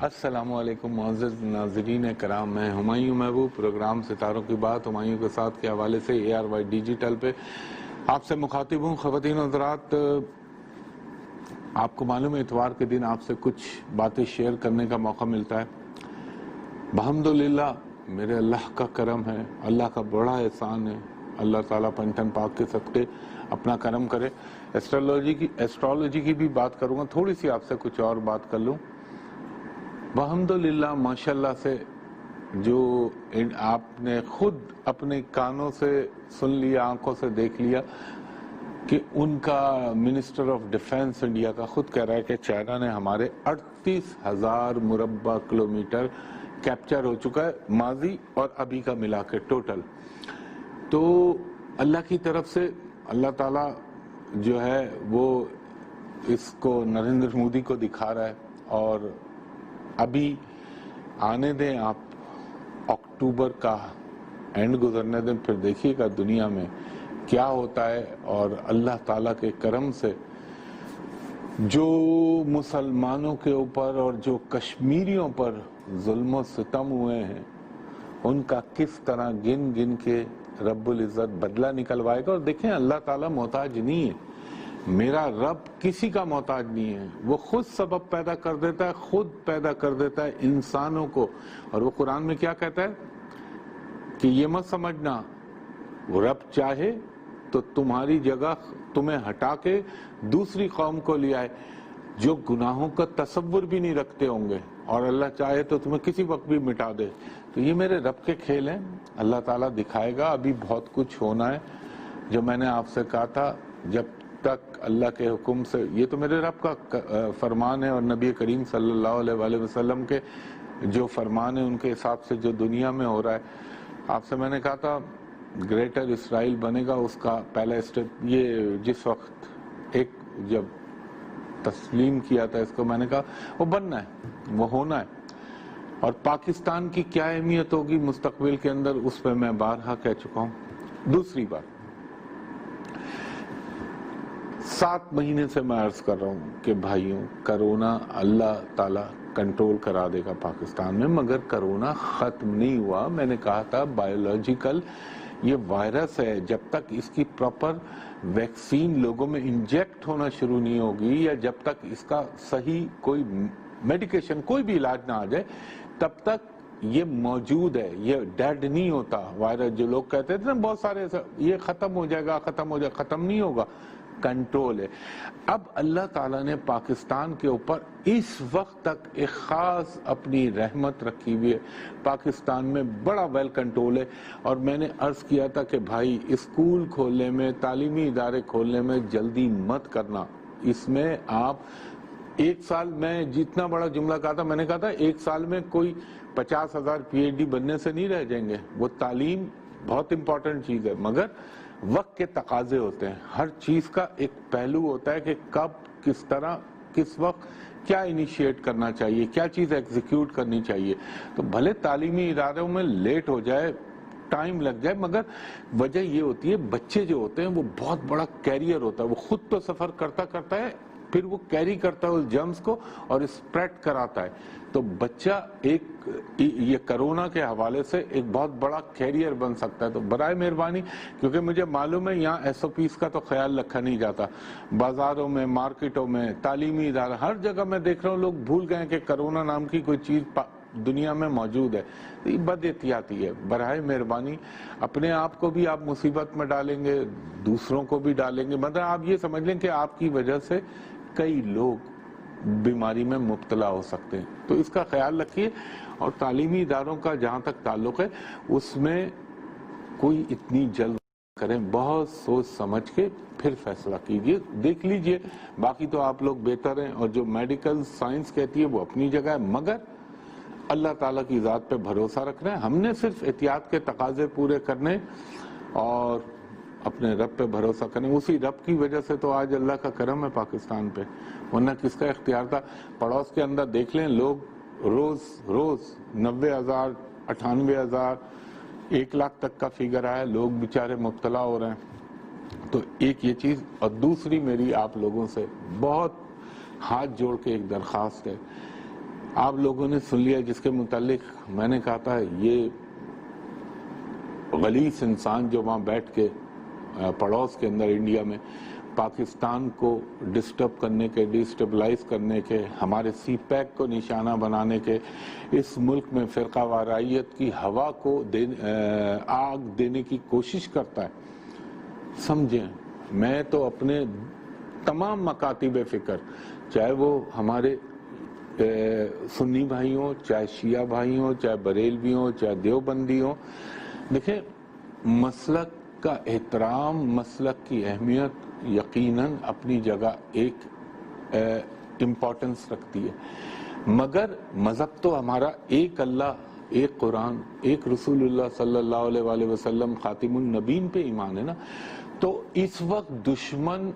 السلام علیکم معزز ناظرین کرام، میں ہمایوں محبوب پروگرام ستاروں کی بات ہمایوں کے ساتھ کے حوالے سے ARY ڈیجیٹل پہ آپ سے مخاطب ہوں۔ خواتین و حضرات، آپ کو معلوم ہے اتوار کے دن آپ سے کچھ باتیں شیئر کرنے کا موقع ملتا ہے۔ الحمدللہ میرے اللہ کا کرم ہے، اللہ کا بڑا احسان ہے۔ اللہ تعالیٰ پنجتن پاک کے صدقے اپنا کرم کرے۔ ایسٹرالوجی کی بھی بات کروں گا، تھوڑی سی آپ سے کچھ اور بات کر لوں۔ الحمدللہ ماشاءاللہ سے جو آپ نے خود اپنے کانوں سے سن لیا، آنکھوں سے دیکھ لیا کہ ان کا منسٹر آف ڈیفنس انڈیا کا خود کہہ رہا ہے کہ چائنا نے ہمارے 38,000 مربع کلومیٹر کیپچر ہو چکا ہے، ماضی اور ابھی کا ملا کے ٹوٹل۔ تو اللہ کی طرف سے اللہ تعالیٰ جو ہے وہ اس کو نریندر مودی کو دکھا رہا ہے، اور ابھی آنے دیں آپ اکتوبر کا اینڈ گزرنے دیں، پھر دیکھیے گا دنیا میں کیا ہوتا ہے۔ اور اللہ تعالیٰ کے کرم سے جو مسلمانوں کے اوپر اور جو کشمیریوں پر ظلم و ستم ہوئے ہیں ان کا کس طرح گن گن کے رب العزت بدلہ نکلوائے گا۔ اور دیکھیں اللہ تعالیٰ محتاج نہیں ہے، میرا رب کسی کا محتاج نہیں ہے، وہ خود سبب پیدا کر دیتا ہے، خود پیدا کر دیتا ہے انسانوں کو۔ اور وہ قرآن میں کیا کہتا ہے کہ یہ مت سمجھنا وہ رب چاہے تو تمہاری جگہ تمہیں ہٹا کے دوسری قوم کو لے آئے جو گناہوں کا تصور بھی نہیں رکھتے ہوں گے، اور اللہ چاہے تو تمہیں کسی وقت بھی مٹا دے۔ تو یہ میرے رب کے کھیل ہیں، اللہ تعالیٰ دکھائے گا۔ ابھی بہت کچھ ہونا ہے، جو میں نے آپ سے کہا تھا جب تک اللہ کے حکم سے، یہ تو میرے رب کا فرمان ہے اور نبی کریم صلی اللہ علیہ وآلہ وسلم کے جو فرمان ہے ان کے حساب سے جو دنیا میں ہو رہا ہے۔ آپ سے میں نے کہا تھا گریٹر اسرائیل بنے گا، اس کا پہلا اسٹیپ یہ جس وقت ایک جب تسلیم کیا تھا اس کو، میں نے کہا وہ بننا ہے، وہ ہونا ہے۔ اور پاکستان کی کیا اہمیت ہوگی مستقبل کے اندر اس پہ میں بارہا کہہ چکا ہوں۔ دوسری بات، 7 مہینے سے میں عرض کر رہا ہوں کہ بھائیوں کرونا اللہ تعالیٰ کنٹرول کرا دے گا پاکستان میں، مگر کرونا ختم نہیں ہوا۔ میں نے کہا تھا بایولوجیکل یہ وائرس ہے، جب تک اس کی پراپر ویکسین لوگوں میں انجیکٹ ہونا شروع نہیں ہوگی، یا جب تک اس کا صحیح کوئی میڈیکیشن کوئی بھی علاج نہ آ جائے، تب تک یہ موجود ہے، یہ ڈیڈ نہیں ہوتا وائرس۔ جو لوگ کہتے تھے نا بہت سارے یہ ختم ہو جائے گا، ختم ہو جائے گا، ختم نہیں ہوگا، کنٹرول ہے۔ اب اللہ تعالیٰ نے پاکستان کے اوپر اس وقت تک ایک خاص اپنی رحمت رکھی ہوئی ہے، پاکستان میں بڑا ویل کنٹرول ہے۔ اور میں نے عرض کیا تھا کہ بھائی اسکول کھولنے میں، تعلیمی ادارے کھولنے میں جلدی مت کرنا، اس میں آپ ایک سال، میں جتنا بڑا جملہ کہا تھا، میں نے کہا تھا 1 سال میں کوئی 50,000 PhD بننے سے نہیں رہ جائیں گے۔ وہ تعلیم بہت امپورٹنٹ چیز ہے، مگر وقت کے تقاضے ہوتے ہیں، ہر چیز کا ایک پہلو ہوتا ہے کہ کب، کس طرح، کس وقت کیا انیشیٹ کرنا چاہیے، کیا چیز ایگزیکیوٹ کرنی چاہیے۔ تو بھلے تعلیمی اداروں میں لیٹ ہو جائے، ٹائم لگ جائے، مگر وجہ یہ ہوتی ہے بچے جو ہوتے ہیں وہ بہت بڑا کیریئر ہوتا ہے، وہ خود تو سفر کرتا ہے، پھر وہ کیری کرتا ہے اس جرمز کو اور اسپریڈ کراتا ہے۔ تو بچہ ایک یہ کرونا کے حوالے سے ایک بہت بڑا کیریئر بن سکتا ہے۔ تو برائے مہربانی، کیونکہ مجھے معلوم ہے یہاں SOPs کا تو خیال رکھا نہیں جاتا، بازاروں میں، مارکیٹوں میں، تعلیمی ادارہ، ہر جگہ میں دیکھ رہا ہوں لوگ بھول گئے کہ کرونا نام کی کوئی چیز دنیا میں موجود ہے۔ یہ بد احتیاطی ہے، برائے مہربانی اپنے آپ کو بھی آپ مصیبت میں ڈالیں گے، دوسروں کو بھی ڈالیں گے۔ مطلب آپ یہ سمجھ لیں کہ آپ کی وجہ سے کئی لوگ بیماری میں مبتلا ہو سکتے ہیں، تو اس کا خیال رکھیے۔ اور تعلیمی اداروں کا جہاں تک تعلق ہے، اس میں کوئی اتنی جلد کریں، بہت سوچ سمجھ کے پھر فیصلہ کیجئے، دیکھ لیجئے۔ باقی تو آپ لوگ بہتر ہیں، اور جو میڈیکل سائنس کہتی ہے وہ اپنی جگہ ہے، مگر اللہ تعالیٰ کی ذات پہ بھروسہ رکھنا ہے۔ ہم نے صرف احتیاط کے تقاضے پورے کرنے اور اپنے رب پہ بھروسہ کریں، اسی رب کی وجہ سے تو آج اللہ کا کرم ہے پاکستان پہ، ورنہ کس کا اختیار تھا۔ پڑوس کے اندر دیکھ لیں، لوگ روز 90,000، 98,000، 1,00,000 تک کا فگر آیا، لوگ بیچارے مبتلا ہو رہے ہیں۔ تو ایک یہ چیز، اور دوسری میری آپ لوگوں سے بہت ہاتھ جوڑ کے ایک درخواست ہے، آپ لوگوں نے سن لیا جس کے متعلق میں نے کہا تھا یہ غلیظ انسان جو وہاں بیٹھ کے پڑوس کے اندر انڈیا میں پاکستان کو ڈسٹرب کرنے کے، ڈیسٹیبلائز کرنے کے، ہمارے سی پیک کو نشانہ بنانے کے، اس ملک میں فرقہ واریت کی ہوا کو آگ دینے کی کوشش کرتا ہے. سمجھیں، میں تو اپنے تمام مکاتب فکر، چاہے وہ ہمارے سنی بھائی ہوں، چاہے شیعہ بھائی ہوں، چاہے بریلوی ہوں، چاہے دیوبندی ہوں، دیکھیں مسلک کا احترام، مسلک کی اہمیت یقیناً اپنی جگہ ایک امپورٹنس رکھتی ہے، مگر مذہب تو ہمارا ایک اللہ، ایک قرآن، ایک رسول اللہ صلی اللہ علیہ وآلہ وسلم خاتم النبیین پہ ایمان ہے نا. تو اس وقت دشمن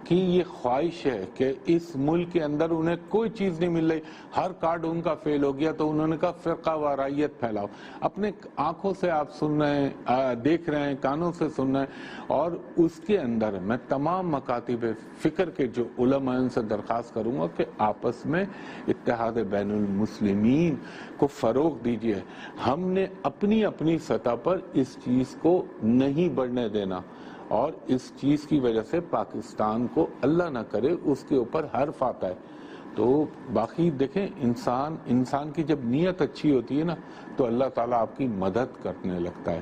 کی یہ خواہش ہے کہ اس ملک کے اندر انہیں کوئی چیز نہیں مل رہی، ہر کارڈ ان کا فیل ہو گیا، تو انہوں نے کہا فرقہ واریت پھیلاؤ. اپنے آنکھوں سے آپ سن رہے ہیں، دیکھ رہے ہیں، کانوں سے سن رہے ہیں، اور اس کے اندر میں تمام مکاتب فکر کے جو علماء ان سے درخواست کروں گا کہ آپس میں اتحاد بین المسلمین کو فروغ دیجیے. ہم نے اپنی اپنی سطح پر اس چیز کو نہیں بڑھنے دینا، اور اس چیز کی وجہ سے پاکستان کو اللہ نہ کرے اس کے اوپر حرف آتا ہے. تو باقی دیکھیں انسان کی جب نیت اچھی ہوتی ہے نا تو اللہ تعالیٰ آپ کی مدد کرنے لگتا ہے.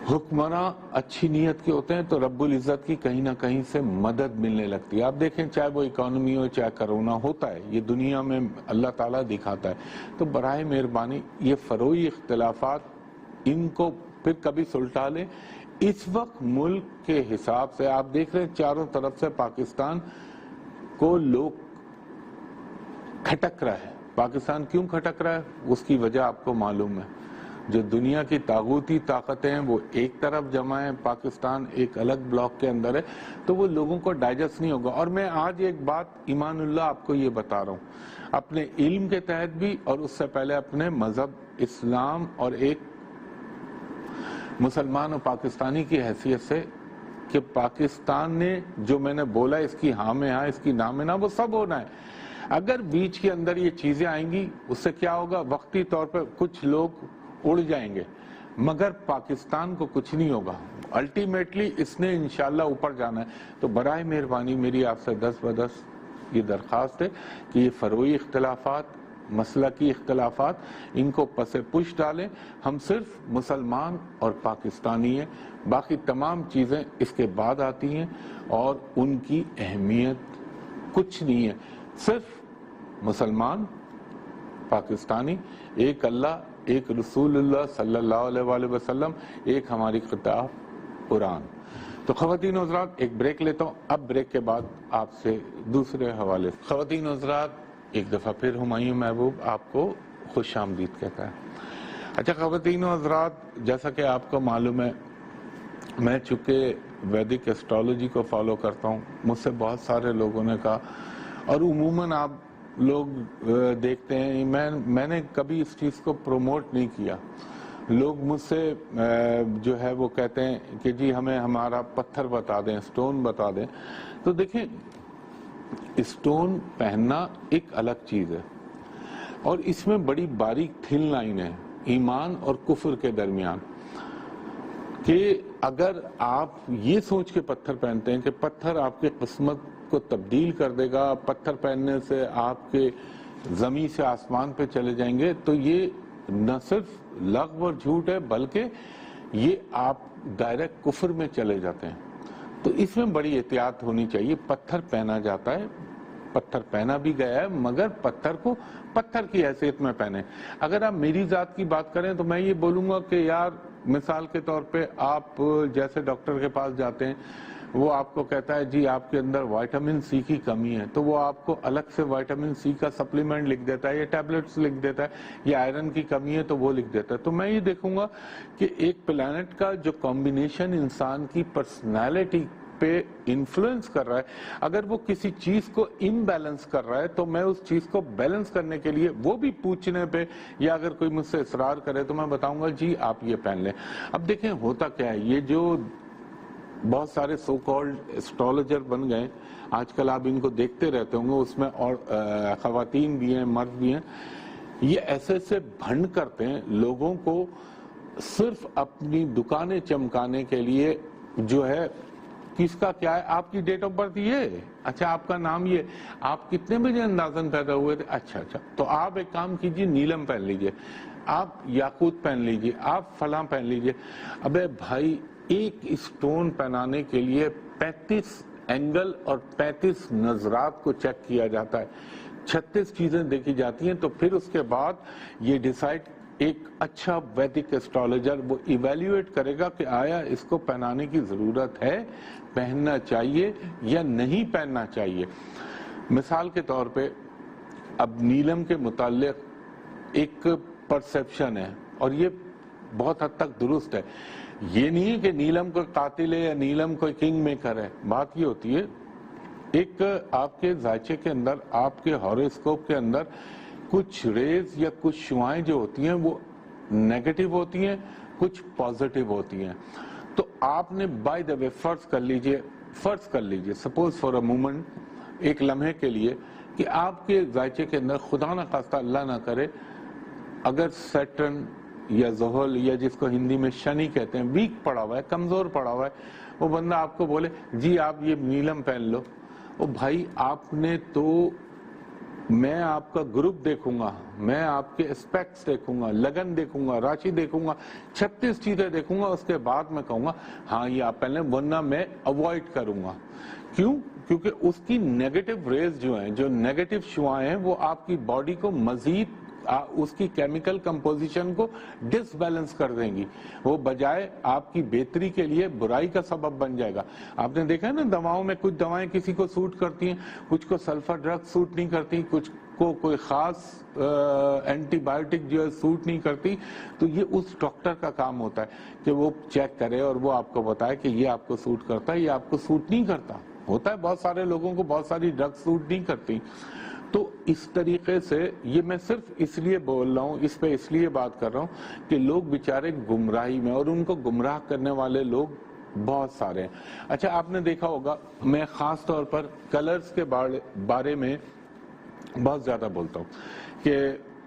حکمراں اچھی نیت کے ہوتے ہیں تو رب العزت کی کہیں نہ کہیں سے مدد ملنے لگتی ہے. آپ دیکھیں چاہے وہ اکانومی ہو، چاہے کرونا ہوتا ہے، یہ دنیا میں اللہ تعالیٰ دکھاتا ہے. تو برائے مہربانی یہ فروعی اختلافات ان کو پھر کبھی سلٹا لیں. اس وقت ملک کے حساب سے آپ دیکھ رہے ہیں چاروں طرف سے پاکستان کو لوگ کھٹک رہا ہے. پاکستان کیوں کھٹک رہا ہے اس کی وجہ آپ کو معلوم ہے. جو دنیا کی طاغوتی طاقتیں ہیں وہ ایک طرف جمع ہیں، پاکستان ایک الگ بلاک کے اندر ہے، تو وہ لوگوں کو ڈائجسٹ نہیں ہوگا. اور میں آج ایک بات ایمان اللہ آپ کو یہ بتا رہا ہوں، اپنے علم کے تحت بھی اور اس سے پہلے اپنے مذہب اسلام اور ایک مسلمان اور پاکستانی کی حیثیت سے، کہ پاکستان نے جو میں نے بولا اس کی ہاں میں ہاں، اس کی نہ میں نہ، وہ سب ہونا ہے. اگر بیچ کے اندر یہ چیزیں آئیں گی اس سے کیا ہوگا، وقتی طور پہ کچھ لوگ اڑ جائیں گے مگر پاکستان کو کچھ نہیں ہوگا. الٹیمیٹلی اس نے انشاءاللہ اوپر جانا ہے. تو برائے مہربانی میری آپ سے 10 یہ درخواست ہے کہ یہ فروعی اختلافات، مسلکی اختلافات، ان کو پس پش ڈالیں. ہم صرف مسلمان اور پاکستانی ہیں، باقی تمام چیزیں اس کے بعد آتی ہیں اور ان کی اہمیت کچھ نہیں ہے. صرف مسلمان، پاکستانی، ایک اللہ، ایک رسول اللہ صلی اللہ علیہ وآلہ وسلم، ایک ہماری کتاب قرآن. تو خواتین و حضرات ایک بریک لیتا ہوں، اب بریک کے بعد آپ سے دوسرے حوالے. خواتین و حضرات ایک دفعہ پھر ہمایوں محبوب آپ کو خوش آمدید کہتا ہے. اچھا خواتین و حضرات، جیسا کہ آپ کو معلوم ہے میں چونکہ ویدک ایسٹرالوجی کو فالو کرتا ہوں، مجھ سے بہت سارے لوگوں نے کہا، اور عموماً آپ لوگ دیکھتے ہیں میں نے کبھی اس چیز کو پروموٹ نہیں کیا. لوگ مجھ سے جو ہے وہ کہتے ہیں کہ جی ہمیں ہمارا پتھر بتا دیں، سٹون بتا دیں. تو دیکھیں سٹون پہننا ایک الگ چیز ہے، اور اس میں بڑی باریک تھن لائن ہے ایمان اور کفر کے درمیان، کہ اگر آپ یہ سوچ کے پتھر پہنتے ہیں کہ پتھر آپ کی قسمت کو تبدیل کر دے گا، پتھر پہننے سے آپ کے زمین سے آسمان پہ چلے جائیں گے، تو یہ نہ صرف لغو اور جھوٹ ہے بلکہ یہ آپ ڈائریکٹ کفر میں چلے جاتے ہیں. تو اس میں بڑی احتیاط ہونی چاہیے. پتھر پہنا جاتا ہے، پتھر پہنا بھی گیا ہے، مگر پتھر کو پتھر کی حیثیت میں پہنے. اگر آپ میری ذات کی بات کریں تو میں یہ بولوں گا کہ یار مثال کے طور پہ آپ جیسے ڈاکٹر کے پاس جاتے ہیں، وہ آپ کو کہتا ہے جی آپ کے اندر وائٹامن سی کی کمی ہے، تو وہ آپ کو الگ سے وائٹامن سی کا سپلیمنٹ لکھ دیتا ہے یا ٹیبلٹس لکھ دیتا ہے، یا آئرن کی کمی ہے تو وہ لکھ دیتا ہے. تو میں یہ دیکھوں گا کہ ایک پلانٹ کا جو کمبینیشن انسان کی پرسنالٹی پہ انفلوئنس کر رہا ہے، اگر وہ کسی چیز کو امبیلنس کر رہا ہے تو میں اس چیز کو بیلنس کرنے کے لیے وہ بھی پوچھنے پہ، یا اگر کوئی مجھ سے اصرار کرے تو میں بتاؤں گا جی آپ یہ پہن لیں. اب دیکھیں ہوتا کیا ہے، یہ جو بہت سارے سو کالڈ اسٹرالوجر بن گئے آج کل، آپ ان کو دیکھتے رہتے ہوں گے، اس میں اور خواتین بھی ہیں مرد بھی ہیں، یہ ایسے ایسے بھنڈ کرتے ہیں لوگوں کو صرف اپنی دکانیں چمکانے کے لیے، جو ہے کس کا کیا ہے، آپ کی ڈیٹ آف برتھ یہ، اچھا آپ کا نام یہ، آپ کتنے بجے اندازن پیدا ہوئے تھے، اچھا تو آپ ایک کام کیجئے، نیلم پہن لیجئے، آپ یاقوت پہن لیجئے، آپ فلاں پہن لیجئے۔ ابے بھائی ایک اسٹون پہنانے کے لیے 35 اینگل اور 35 نظرات کو چیک کیا جاتا ہے، 36 چیزیں دیکھی جاتی ہیں، تو پھر اس کے بعد یہ ڈیسائیڈ ایک اچھا ویدک اسٹرالوجر وہ ایویلیویٹ کرے گا کہ آیا اس کو پہنانے کی ضرورت ہے، پہننا چاہیے یا نہیں پہننا چاہیے۔ مثال کے طور پہ اب نیلم کے متعلق ایک پرسیپشن ہے، اور یہ بہت حد تک درست ہے، یہ نہیں ہے کہ نیلم کوئی قاتل ہے یا نیلم کوئی کنگ میکر ہے، بات یہ ہوتی ہے ایک آپ کے ذائچے کے اندر، آپ کے ہاروسکوپ کے اندر کچھ ریز یا کچھ شعاعیں جو ہوتی ہیں وہ نیگیٹو ہوتی ہیں، کچھ پازیٹیو ہوتی ہیں، تو آپ نے بائی دا وے فرض کر لیجئے سپوز فار اے مومنٹ، ایک لمحے کے لیے، کہ آپ کے ذائچے کے اندر خدا نہ خواستہ اللہ نہ کرے اگر سیٹرن یا زحل یا جس کو ہندی میں شنی کہتے ہیں ویک پڑا ہوا ہے، کمزور پڑا ہوا ہے، وہ بندہ آپ کو بولے جی آپ یہ نیلم پہن لو، او بھائی آپ نے تو، میں آپ کا گروپ دیکھوں گا، میں آپ کے اسپیکٹس دیکھوں گا، لگن دیکھوں گا، راشی دیکھوں گا، 36 چیزیں دیکھوں گا، اس کے بعد میں کہوں گا ہاں یہ آپ پہلے، ورنہ میں اوائڈ کروں گا۔ کیوں؟ کیونکہ اس کی نیگیٹو ریز جو ہیں، جو نیگیٹو شعاعیں ہیں، وہ آپ کی باڈی کو مزید اس کی کیمیکل کمپوزیشن کو ڈس بیلنس کر دیں گی، وہ بجائے آپ کی بہتری کے لیے برائی کا سبب بن جائے گا۔ آپ نے دیکھا ہے نا دواؤں میں کچھ دوائیں کسی کو سوٹ کرتی ہیں، کچھ کو سلفر ڈرگ سوٹ نہیں کرتی، کچھ کو کوئی خاص اینٹی بایوٹک جو ہے سوٹ نہیں کرتی، تو یہ اس ڈاکٹر کا کام ہوتا ہے کہ وہ چیک کرے اور وہ آپ کو بتائے کہ یہ آپ کو سوٹ کرتا ہے، یہ آپ کو سوٹ نہیں کرتا۔ ہوتا ہے بہت سارے لوگوں کو بہت ساری ڈرگ سوٹ نہیں کرتی، تو اس طریقے سے یہ میں صرف اس لیے بول رہا ہوں، اس پہ اس لیے بات کر رہا ہوں کہ لوگ بیچارے گمراہی میں، اور ان کو گمراہ کرنے والے لوگ بہت سارے ہیں۔ اچھا آپ نے دیکھا ہوگا، میں خاص طور پر کلرز کے بارے میں بہت زیادہ بولتا ہوں کہ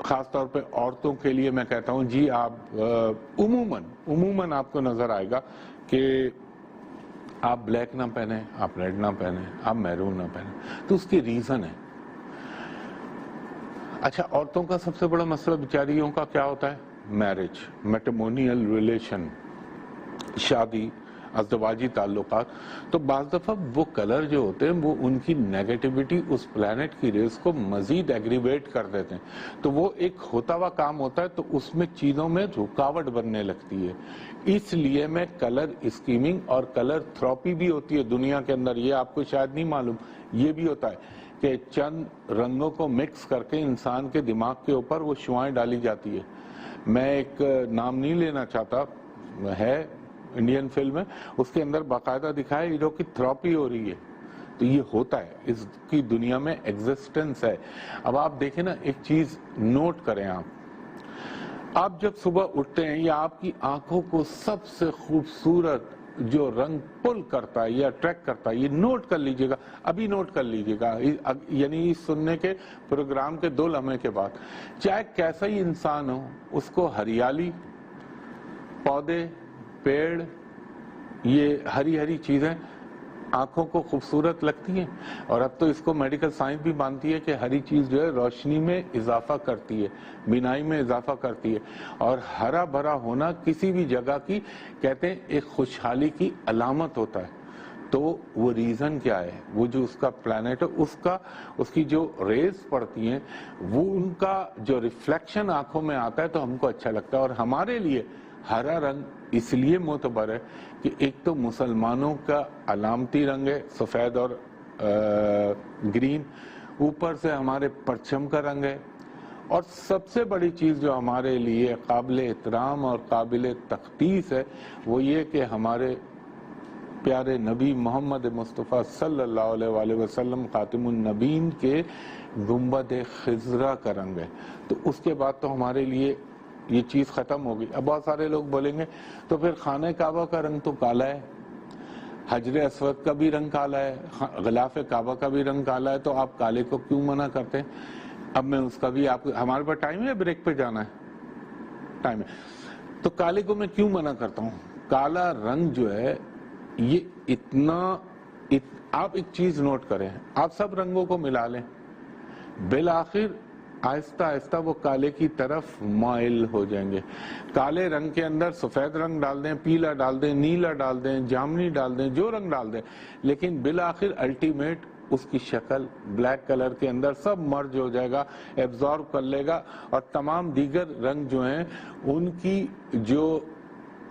خاص طور پہ عورتوں کے لیے میں کہتا ہوں جی آپ عموماً آپ کو نظر آئے گا کہ آپ بلیک نہ پہنیں، آپ ریڈ نہ پہنیں، آپ میرون نہ پہنیں، تو اس کی ریزن ہے۔ اچھا عورتوں کا سب سے بڑا مسئلہ بیچاریوں کا کیا ہوتا ہے؟ میرج، میٹرمونیل ریلیشن، شادی، ازدواجی تعلقات، تو بعض دفعہ وہ کلر جو ہوتے ہیں وہ ان کی نیگیٹیوٹی اس پلانٹ کی ریز کو مزید ایگریویٹ کر دیتے ہیں، تو وہ ایک ہوتا ہوا کام ہوتا ہے، تو اس میں چیزوں میں رکاوٹ بننے لگتی ہے۔ اس لیے میں کلر اسکیمنگ اور کلر تھراپی بھی ہوتی ہے دنیا کے اندر، یہ آپ کو شاید نہیں معلوم، یہ بھی ہوتا ہے کہ چند رنگوں کو مکس کر کے انسان کے دماغ کے اوپر وہ شعاعیں ڈالی جاتی ہے۔ میں ایک نام نہیں لینا چاہتا، ہے انڈین فلم ہے، اس کے اندر باقاعدہ دکھایا ہیرو کی تھراپی ہو رہی ہے، تو یہ ہوتا ہے، اس کی دنیا میں ایگزسٹنس ہے۔ اب آپ دیکھیں نا ایک چیز نوٹ کریں، آپ جب صبح اٹھتے ہیں یا آپ کی آنکھوں کو سب سے خوبصورت جو رنگ پل کرتا ہے یا اٹریکٹ کرتا ہے، یہ نوٹ کر لیجئے گا، ابھی نوٹ کر لیجئے گا، یعنی سننے کے پروگرام کے 2 لمحے کے بعد، چاہے کیسا ہی انسان ہو، اس کو ہریالی، پودے، پیڑ، یہ ہری ہری چیزیں آنکھوں کو خوبصورت لگتی ہیں، اور اب تو اس کو میڈیکل سائنس بھی مانتی ہے کہ ہری چیز جو ہے روشنی میں اضافہ کرتی ہے، بینائی میں اضافہ کرتی ہے، اور ہرا بھرا ہونا کسی بھی جگہ کی کہتے ہیں ایک خوشحالی کی علامت ہوتا ہے۔ تو وہ ریزن کیا ہے؟ وہ جو اس کا پلانٹ ہے، اس کی جو ریز پڑتی ہیں، وہ ان کا جو ریفلیکشن آنکھوں میں آتا ہے تو ہم کو اچھا لگتا ہے۔ اور ہمارے لیے ہرا رنگ اس لیے معتبر ہے کہ ایک تو مسلمانوں کا علامتی رنگ ہے، سفید اور گرین، اوپر سے ہمارے پرچم کا رنگ ہے، اور سب سے بڑی چیز جو ہمارے لیے قابل احترام اور قابل تقدیس ہے وہ یہ کہ ہمارے پیارے نبی محمد مصطفیٰ صلی اللہ علیہ وآلہ وسلم خاتم النبیین کے گنبد خضرا کا رنگ ہے۔ تو اس کے بعد تو ہمارے لیے یہ چیز ختم ہوگی۔ اب بہت سارے لوگ بولیں گے تو پھر خانہ کعبہ کا رنگ تو کالا ہے، حجر اسود کا بھی رنگ کالا ہے، غلاف کعبہ کا بھی رنگ کالا ہے، تو آپ کالے کو کیوں منع کرتے ہیں؟ اب میں اس کا بھی آپ، ہمارے پاس ٹائم ہے بریک پہ جانا ہے، ٹائم ہے، تو کالے کو میں کیوں منع کرتا ہوں؟ کالا رنگ جو ہے یہ اتنا آپ ایک چیز نوٹ کریں، آپ سب رنگوں کو ملا لیں، بالآخر آہستہ آہستہ وہ کالے کی طرف مائل ہو جائیں گے۔ کالے رنگ کے اندر سفید رنگ ڈال دیں، پیلا ڈال دیں، نیلا ڈال دیں، جامنی ڈال دیں، جو رنگ ڈال دیں، لیکن بالآخر الٹیمیٹ اس کی شکل بلیک کلر کے اندر سب مرج ہو جائے گا، ایبزارب کر لے گا، اور تمام دیگر رنگ جو ہیں ان کی جو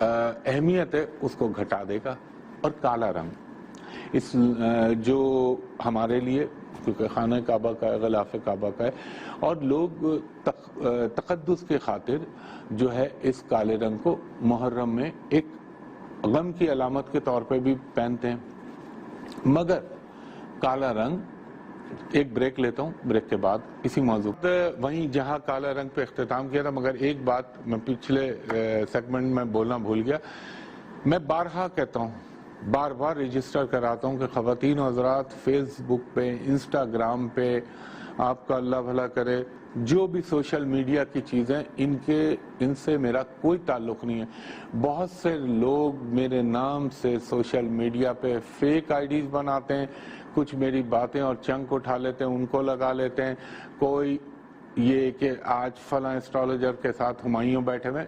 اہمیت ہے اس کو گھٹا دے گا۔ اور کالا رنگ اس جو ہمارے لیے، کیونکہ خانہ کعبہ کا ہے، غلاف کعبہ کا ہے، اور لوگ تقدس کے خاطر جو ہے اس کالے رنگ کو محرم میں ایک غم کی علامت کے طور پہ بھی پہنتے ہیں۔ مگر کالا رنگ، ایک بریک لیتا ہوں، بریک کے بعد اسی موضوع وہیں جہاں کالا رنگ پہ اختتام کیا تھا، مگر ایک بات میں پچھلے سیگمنٹ میں بولنا بھول گیا۔ میں بارہا کہتا ہوں، بار بار رجسٹر کراتا ہوں کہ خواتین و حضرات فیس بک پہ، انسٹاگرام پہ، آپ کا اللہ بھلا کرے، جو بھی سوشل میڈیا کی چیزیں، ان سے میرا کوئی تعلق نہیں ہے۔ بہت سے لوگ میرے نام سے سوشل میڈیا پہ فیک آئی ڈیز بناتے ہیں، کچھ میری باتیں اور چنک اٹھا لیتے ہیں، ان کو لگا لیتے ہیں، کوئی یہ کہ آج فلاں ایسٹرالوجر کے ساتھ ہمایوں بیٹھے ہوئے،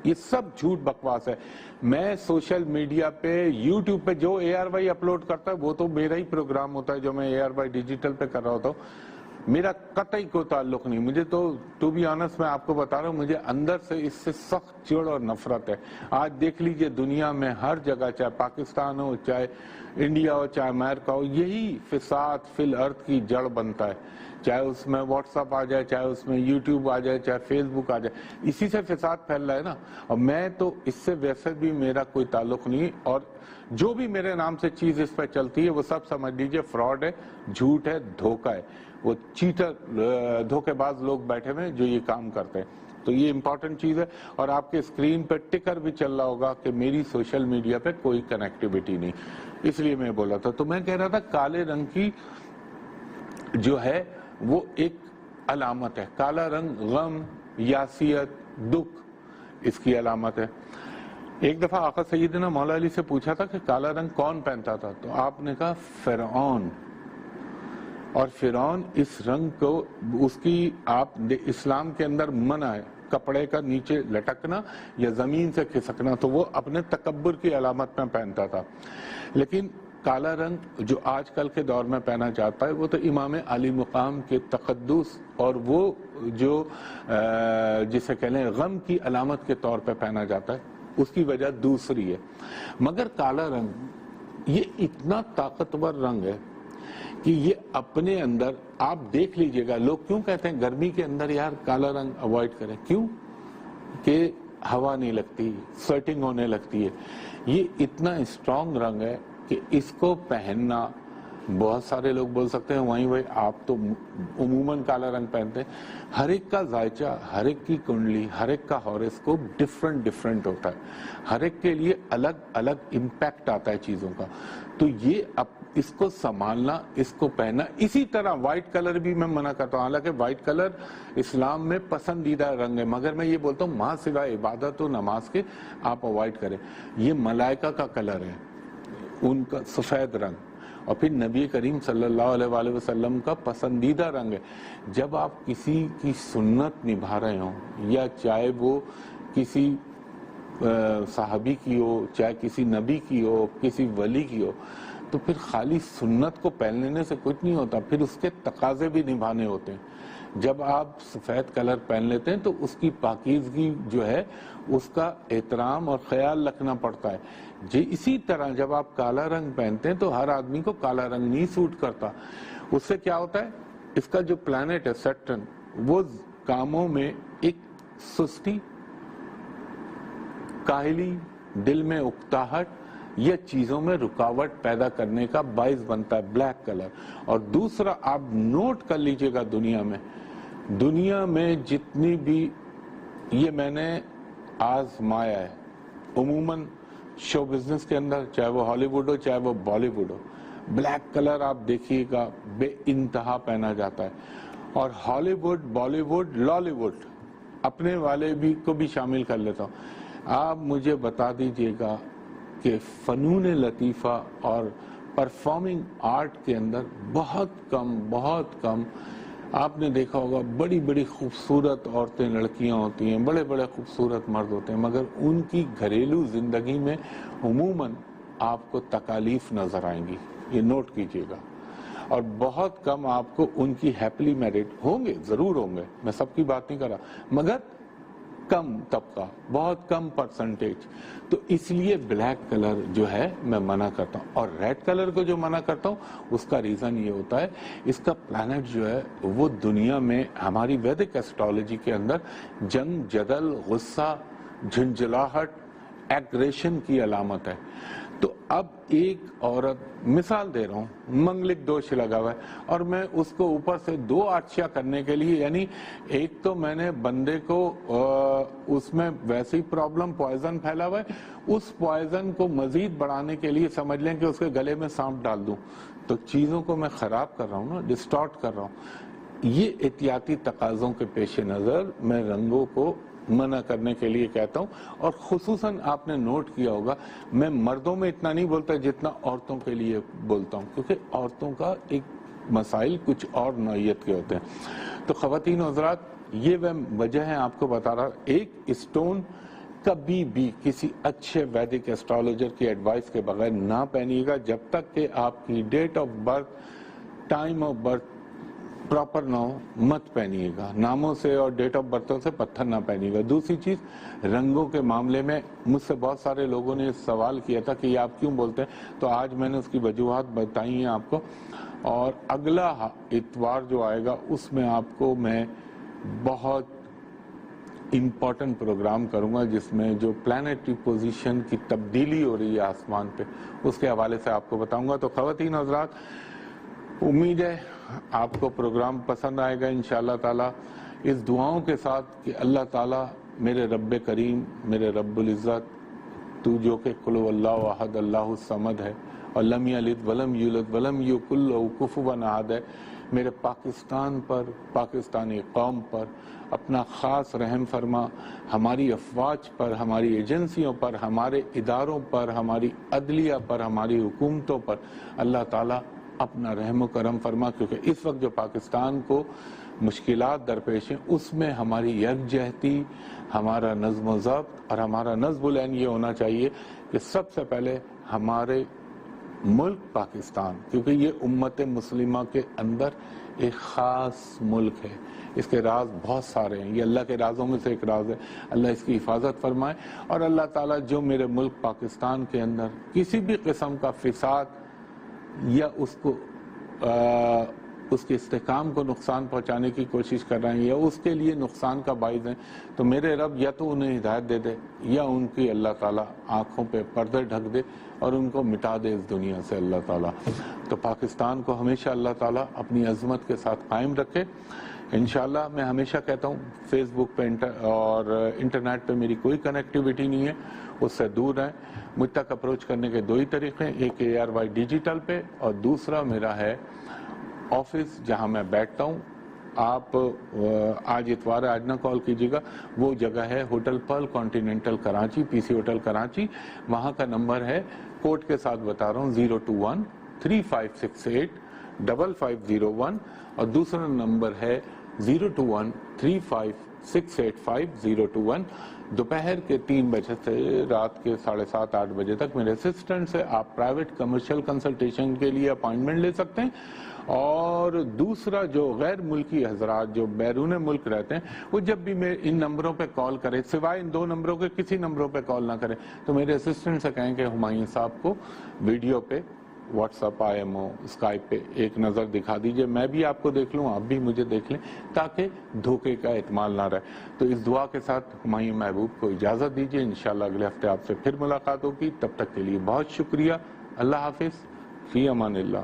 یہ سب جھوٹ بکواس ہے۔ میں سوشل میڈیا پہ، یوٹیوب پہ جو اے آر وائی اپلوڈ کرتا ہے وہ تو میرا ہی پروگرام ہوتا ہے جو میں اے آر وائی ڈیجیٹل پہ کر رہا ہوتا ہوں، میرا قطعی کوئی تعلق نہیں۔ مجھے تو ٹو بی آنسٹ میں آپ کو بتا رہا ہوں، مجھے اندر سے اس سے سخت چڑ اور نفرت ہے۔ آج دیکھ لیجئے دنیا میں ہر جگہ، چاہے پاکستان ہو، چاہے انڈیا ہو، چاہے امریکہ ہو، یہی فساد فی الارض کی جڑ بنتا ہے، چاہے اس میں واٹس ایپ آ جائے، چاہے اس میں یوٹیوب آ جائے، چاہے فیس بک آ جائے، اسی سے فساد پھیل رہا ہے نا۔ اور میں تو اس سے ویسے بھی میرا کوئی تعلق نہیں، اور جو بھی میرے نام سے چیز اس پہ چلتی ہے وہ سب سمجھ لیجئے فراڈ ہے، جھوٹ ہے، دھوکہ ہے، وہ چیٹر دھوکے باز لوگ بیٹھے ہوئے جو یہ کام کرتے ہیں۔ تو یہ امپورٹنٹ چیز ہے، اور آپ کے اسکرین پہ ٹکر بھی چل رہا ہوگا کہ میری سوشل میڈیا پہ کوئی کنیکٹیویٹی نہیں، اس لیے میں بولا تھا۔ تو میں کہہ رہا تھا کالے رنگ کی جو ہے وہ ایک علامت ہے، کالا رنگ غم، یاسیت، دکھ، اس کی علامت ہے۔ ایک دفعہ آقا سیدنا مولا علی سے پوچھا تھا کہ کالا رنگ کون پہنتا تھا، تو آپ نے کہا فرعون، اور فرعون اس رنگ کو، اس کی آپ اسلام کے اندر منع ہے کپڑے کا نیچے لٹکنا یا زمین سے کھسکنا، تو وہ اپنے تکبر کی علامت میں پہنتا تھا۔ لیکن کالا رنگ جو آج کل کے دور میں پہنا جاتا ہے وہ تو امام علی مقام کے تقدس اور وہ جو جسے کہنے غم کی علامت کے طور پہ پہنا جاتا ہے، اس کی وجہ دوسری ہے۔ مگر کالا رنگ یہ اتنا طاقتور رنگ ہے کہ یہ اپنے اندر، آپ دیکھ لیجئے گا، لوگ کیوں کہتے ہیں گرمی کے اندر یار کالا رنگ اوائڈ کریں، کیوں؟ کہ ہوا نہیں لگتی، سویٹنگ ہونے لگتی ہے۔ یہ اتنا اسٹرانگ رنگ ہے کہ اس کو پہننا، بہت سارے لوگ بول سکتے ہیں وہیں آپ تو عموماً کالا رنگ پہنتے ہیں، ہر ایک کا ذائچہ، ہر ایک کی کنڈلی، ہر ایک کا ہاروسکوپ ڈیفرنٹ ہوتا ہے، ہر ایک کے لیے الگ الگ امپیکٹ آتا ہے چیزوں کا۔ تو یہ اس کو سنبھالنا، اس کو پہننا، اسی طرح وائٹ کلر بھی میں منع کرتا ہوں، حالانکہ وائٹ کلر اسلام میں پسندیدہ رنگ ہے، مگر میں یہ بولتا ہوں ماں سوائے عبادت و نماز کے آپ اوائڈ کریں۔ یہ ملائکہ کا کلر ہے، ان کا سفید رنگ، اور پھر نبی کریم صلی اللہ علیہ وآلہ وسلم کا پسندیدہ رنگ ہے۔ جب آپ کسی کی سنت نبھا رہے ہوں، یا چاہے وہ کسی صحابی کی ہو، چاہے کسی نبی کی ہو، کسی ولی کی ہو، تو پھر خالی سنت کو پہن لینے سے کچھ نہیں ہوتا، پھر اس کے تقاضے بھی نبھانے ہوتے ہیں۔ جب آپ سفید کلر پہن لیتے ہیں تو اس کی پاکیزگی جو ہے اس کا احترام اور خیال رکھنا پڑتا ہے۔ جی اسی طرح جب آپ کالا رنگ پہنتے ہیں تو ہر آدمی کو کالا رنگ نہیں سوٹ کرتا، اس سے کیا ہوتا ہے، اس کا جو پلانٹ ہے سیٹرن، وہ کاموں میں ایک سستی، کاہلی، دل میں اکتاہٹ یا چیزوں میں رکاوٹ پیدا کرنے کا باعث بنتا ہے بلیک کلر۔ اور دوسرا آپ نوٹ کر لیجئے گا، دنیا میں جتنی بھی، یہ میں نے آزمایا ہے، عموماً شو بزنس کے اندر، چاہے وہ ہالی ووڈ ہو چاہے وہ بالی ووڈ ہو، بلیک کلر آپ دیکھیے گا بے انتہا پہنا جاتا ہے. اور Hollywood, Bollywood, Lollywood, اپنے والے بھی کو بھی شامل کر لیتا ہوں. آپ مجھے بتا دیجئے گا کہ فنون لطیفہ اور پرفارمنگ آرٹ کے اندر بہت کم آپ نے دیکھا ہوگا بڑی بڑی خوبصورت عورتیں، لڑکیاں ہوتی ہیں، بڑے بڑے خوبصورت مرد ہوتے ہیں، مگر ان کی گھریلو زندگی میں عموماً آپ کو تکالیف نظر آئیں گی، یہ نوٹ کیجئے گا. اور بہت کم آپ کو ان کی ہیپلی میرڈ ہوں گے، ضرور ہوں گے، میں سب کی بات نہیں کر رہا، مگر کم طبقہ، بہت کم پرسنٹیج. تو اس لیے بلیک کلر جو ہے میں منع کرتا ہوں. اور ریڈ کلر کو جو منع کرتا ہوں اس کا ریزن یہ ہوتا ہے، اس کا پلانٹ جو ہے وہ دنیا میں ہماری ویدک ایسٹرالوجی کے اندر جنگ، جدل، غصہ، جھنجھلاہٹ، ایگریشن کی علامت ہے. تو اب ایک عورت، مثال دے رہا ہوں، منگلک دوش لگا ہوا ہے اور میں اس کو اوپر سے 2 آچیا کرنے کے لیے، یعنی ایک تو میں نے بندے کو اس میں ویسی پرابلم پوائزن پھیلا ہوا ہے، اس پوائزن کو مزید بڑھانے کے لیے سمجھ لیں کہ اس کے گلے میں سانپ ڈال دوں، تو چیزوں کو میں خراب کر رہا ہوں نا، ڈسٹارٹ کر رہا ہوں. یہ احتیاطی تقاضوں کے پیش نظر میں رنگوں کو منع کرنے کے لیے کہتا ہوں. اور خصوصاً آپ نے نوٹ کیا ہوگا میں مردوں میں اتنا نہیں بولتا جتنا عورتوں کے لیے بولتا ہوں، کیونکہ عورتوں کا ایک مسائل کچھ اور نوعیت کے ہوتے ہیں. تو خواتین و حضرات، یہ وہ وجہ ہے آپ کو بتا رہا. ایک اسٹون کبھی بھی کسی اچھے ویدک ایسٹرالوجر کی ایڈوائس کے بغیر نہ پہنیے گا جب تک کہ آپ کی date of birth, time of birth proper نہ ہو، مت پہنیے گا. ناموں سے اور ڈیٹ آف برتھوں سے پتھر نہ پہنیے گا. دوسری چیز، رنگوں کے معاملے میں مجھ سے بہت سارے لوگوں نے سوال کیا تھا کہ یہ آپ کیوں بولتے ہیں، تو آج میں نے اس کی وجوہات بتائی ہیں آپ کو. اور اگلا اتوار جو آئے گا اس میں آپ کو میں بہت امپورٹنٹ پروگرام کروں گا، جس میں جو پلانیٹری پوزیشن کی تبدیلی ہو رہی ہے آسمان پہ، اس کے حوالے سے آپ کو بتاؤں گا. تو خواتین حضرات، امید ہے آپ کو پروگرام پسند آئے گا انشاءاللہ تعالی، اس دعاؤں کے ساتھ کہ اللہ تعالی میرے رب کریم، میرے رب العزت، تو جو کہ قل هو اللہ احد اللہ الصمد ہے اور لم یلد ولم یولد ولم یکن لہ کفوا احد ہے، میرے پاکستان پر، پاکستانی قوم پر اپنا خاص رحم فرما. ہماری افواج پر، ہماری ایجنسیوں پر، ہمارے اداروں پر، ہماری عدلیہ پر، ہماری حکومتوں پر اللہ تعالیٰ اپنا رحم و کرم فرما. کیونکہ اس وقت جو پاکستان کو مشکلات درپیش ہیں اس میں ہماری یکجہتی، ہمارا نظم و ضبط اور ہمارا نصب العین یہ ہونا چاہیے کہ سب سے پہلے ہمارے ملک پاکستان، کیونکہ یہ امت مسلمہ کے اندر ایک خاص ملک ہے، اس کے راز بہت سارے ہیں، یہ اللہ کے رازوں میں سے ایک راز ہے. اللہ اس کی حفاظت فرمائے. اور اللہ تعالیٰ جو میرے ملک پاکستان کے اندر کسی بھی قسم کا فساد یا اس کے استحکام کو نقصان پہنچانے کی کوشش کر رہے ہیں یا اس کے لیے نقصان کا باعث ہیں، تو میرے رب یا تو انہیں ہدایت دے دے یا ان کی اللہ تعالیٰ آنکھوں پہ پردے ڈھک دے اور ان کو مٹا دے اس دنیا سے اللہ تعالیٰ. تو پاکستان کو ہمیشہ اللہ تعالیٰ اپنی عظمت کے ساتھ قائم رکھے انشاءاللہ. میں ہمیشہ کہتا ہوں فیس بک پہ اور انٹرنیٹ پہ میری کوئی کنیکٹیویٹی نہیں ہے، اس سے دور ہیں. مجھ تک اپروچ کرنے کے 2 ہی طریقے ہیں، ایک ARY ڈیجیٹل پہ اور دوسرا میرا ہے آفس جہاں میں بیٹھتا ہوں. آپ آج اتوار ہے، آج نہ کال کیجیے گا، وہ جگہ ہے hotel Pearl continental Karachi, PC hotel Karachi. وہاں کا نمبر ہے، کوڈ کے ساتھ بتا رہا ہوں، 021-3568-5501 اور دوسرا نمبر ہے 021-3568-5021. دوپہر کے 3 بجے سے رات کے 7:30-8 بجے تک میرے اسسٹنٹ سے آپ پرائیویٹ کمرشل کنسلٹیشن کے لیے اپائنٹمنٹ لے سکتے ہیں. اور دوسرا، جو غیر ملکی حضرات جو بیرون ملک رہتے ہیں وہ جب بھی میں ان نمبروں پہ کال کریں، سوائے ان 2 نمبروں کے کسی نمبروں پہ کال نہ کریں، تو میرے اسسٹنٹ سے کہیں کہ ہمایوں صاحب کو ویڈیو پہ، واٹس ایپ، IMO، اسکائپ پہ ایک نظر دکھا دیجئے، میں بھی آپ کو دیکھ لوں، آپ بھی مجھے دیکھ لیں، تاکہ دھوکے کا احتمال نہ رہے. تو اس دعا کے ساتھ ہمایوں محبوب کو اجازت دیجئے، انشاءاللہ اگلے ہفتے آپ سے پھر ملاقات ہوگی. تب تک کے لیے بہت شکریہ. اللہ حافظ. فی امان اللہ.